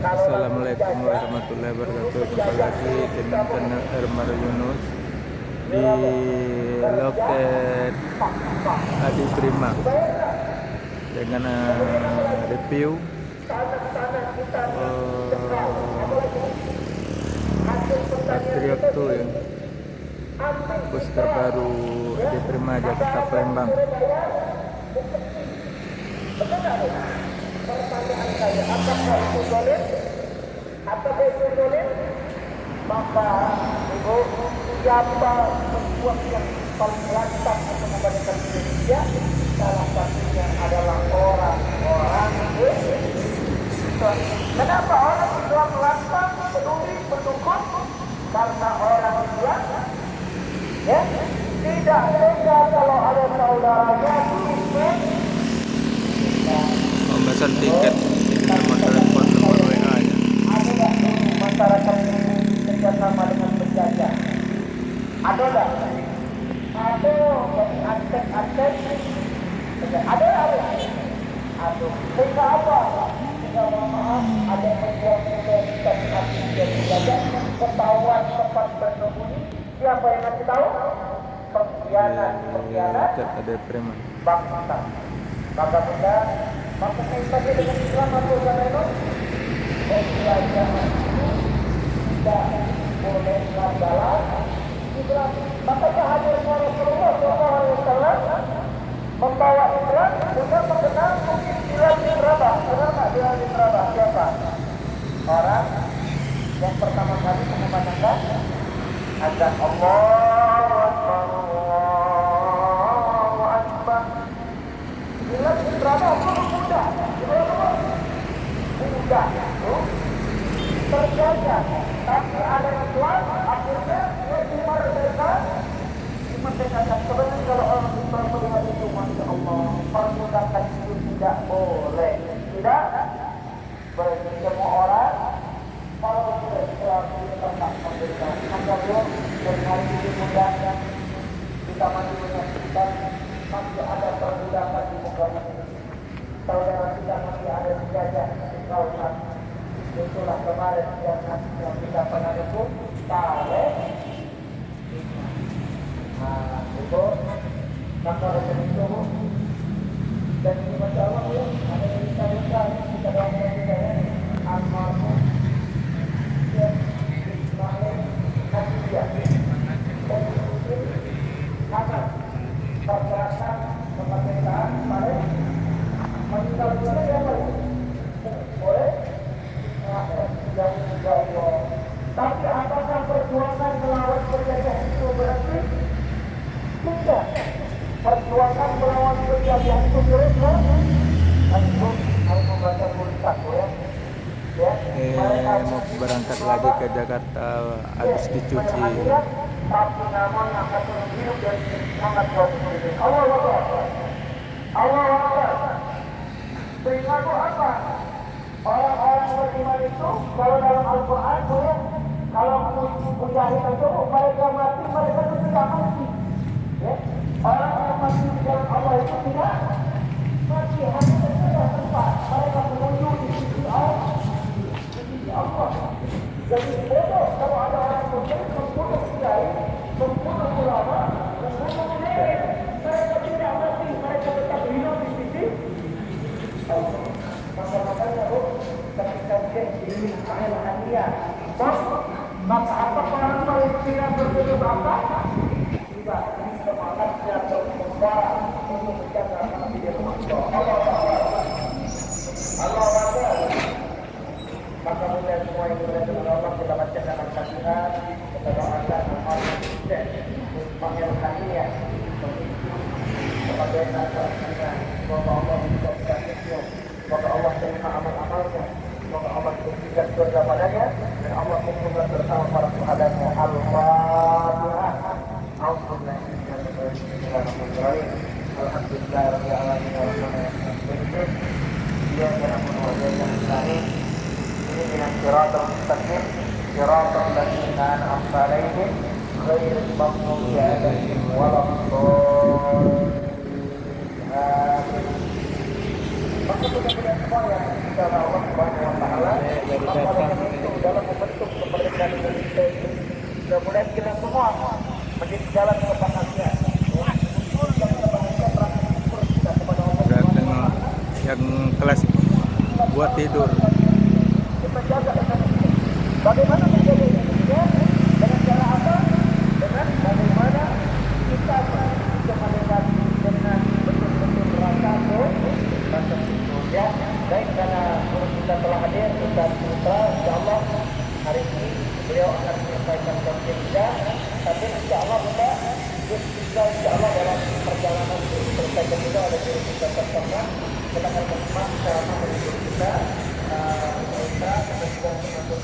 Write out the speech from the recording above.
Assalamualaikum warahmatullahi wabarakatuh. Jumpa lagi dengan channel Hermar Yunus di loket Adi Prima dengan review Patriot 2 ya, bus terbaru Adi Prima Jakarta Palembang. Pertanyaan saya, apakah itu boleh? Apakah itu boleh? Maka ibu, siapa sesuatu yang paling lantang untuk memberikan Indonesia? Salah satunya adalah orang-orang Islam. Kenapa orang Islam lantang, peduli, mendukung? Karena orang Islam ya tidak tega kalau ada saudaranya Pemesan tiket ini nomor telepon, nomor WA nya. Ada masyarakat ini kerjasama dengan penjajah? Ada tak? Ada dari akses ada. Aduh, sehingga apa? Sehingga maaf ada penjual-penjual yang penjajah ketahuan tempat bersembunyi. Siapa yang ngasih tahu? Pengkhianat Ada Prima. bangsa. Maka kita saja dengan Islam atau agama penjelajahan itu tidak boleh dalam Islam. Maka kehadiran Rasulullah SAW membawa Islam juga mengenal mungkin Bilal bin Rabah. Benar tak Bilal bin Rabah? Siapa? Orang yang pertama kali mengumandangkan azan Allahu Akbar, Allahu Akbar. Bilal bin Rabah muda, terjaga, tapi ada Islam, akhirnya dia dimerdekakan. Sebenarnya kalau orang Islam melihat itu, Masya Allah, perbudakan itu tidak boleh. Tidak bagi semua orang. Kalau tidak Islam itu tetap merdeka. Maka dari hari ini mudah kita masih menyaksikan masih ada perbudakan di muka bumi. Saudara kita masih ada dijajah di kawasan. Itulah kemarin yang kita pernah dukung Taleb. Nah, itu maka oleh itu dan ini Masya Allah ya, ada yang kita dalam kita ya, almarhum Ismail Hadiah dan itu akan pergerakan kemerdekaan kemarin meninggal dunia ya boleh jauh. Tapi apakah perjuangan melawan penjajah itu berarti? Tidak. Perjuangan melawan penjajah itu berarti itu harus membaca tulisan ya. Mau berangkat lagi ke Jakarta habis dicuci. Tapi namanya akan hidup dan sangat positif. Allah Akbar. Allah Akbar. Sehingga itu apa? Orang-orang beriman itu kalau dalam Al-Quran kalau mujahid itu mereka mati, mereka itu tidak mati ya? Orang yang mati di jalan Allah itu tidak mati, hanya saja tempat mereka menuju di sisi Allah. Jadi bodoh kalau ada orang muslim membunuh kiai, membunuh ulama, membunuh kiai, mereka tidak mati, mereka tetap hidup di sisi Allah. Makanya ketika dia ini keilhamiah, maka apa orang Palestina berbeda apa? Tidak semangatnya berkembang untuk menjaga Nabi Allah Akbar. Maka mudah semua yang berada dengan Allah kita baca dalam Al-Fatihah, kita doakan amal dan mengilhamiah kepada kita. Semoga Allah menjadikan kita. Semoga Allah terima amal-amalnya. Semoga Allah berikan surga padanya dan Allah kumpulkan bersama para syuhadanya. Al-Fatihah. Bismillahirrahmanirrahim. Alhamdulillahirabbil alamin. Iyyaka na'budu wa iyyaka nasta'in. Ihdinas siratal mustaqim. Siratal ladzina an'amta 'alaihim ghairil maghdubi 'alaihim waladdallin. Maka mudah-mudahan semua yang kita Allah Subhanahu wa taala baru Maka datang oleh itu dalam membentuk kemerdekaan Indonesia ini, mudah-mudahan kita semua menjadi jalan kebahagiaan. Ya. Untuk kebahagiaan rasa syukur kita kepada Allah datang Subhanahu wa Ta'ala. yang kelas buat tidur. Kita jaga Indonesia. Bagaimana menjaga Indonesia? Dengan cara apa? Dengan bagaimana kita memiliki kemerdekaan dengan betul-betul rasa syukur. Ya, baik karena guru kita telah hadir, Ustaz Putra, insyaallah hari ini beliau akan menyampaikan tausiah kita. Tapi insyaallah kita insyaallah dalam perjalanan selesai kita ada guru kita bersama kita akan menyimak cara menghibur kita kita juga termasuk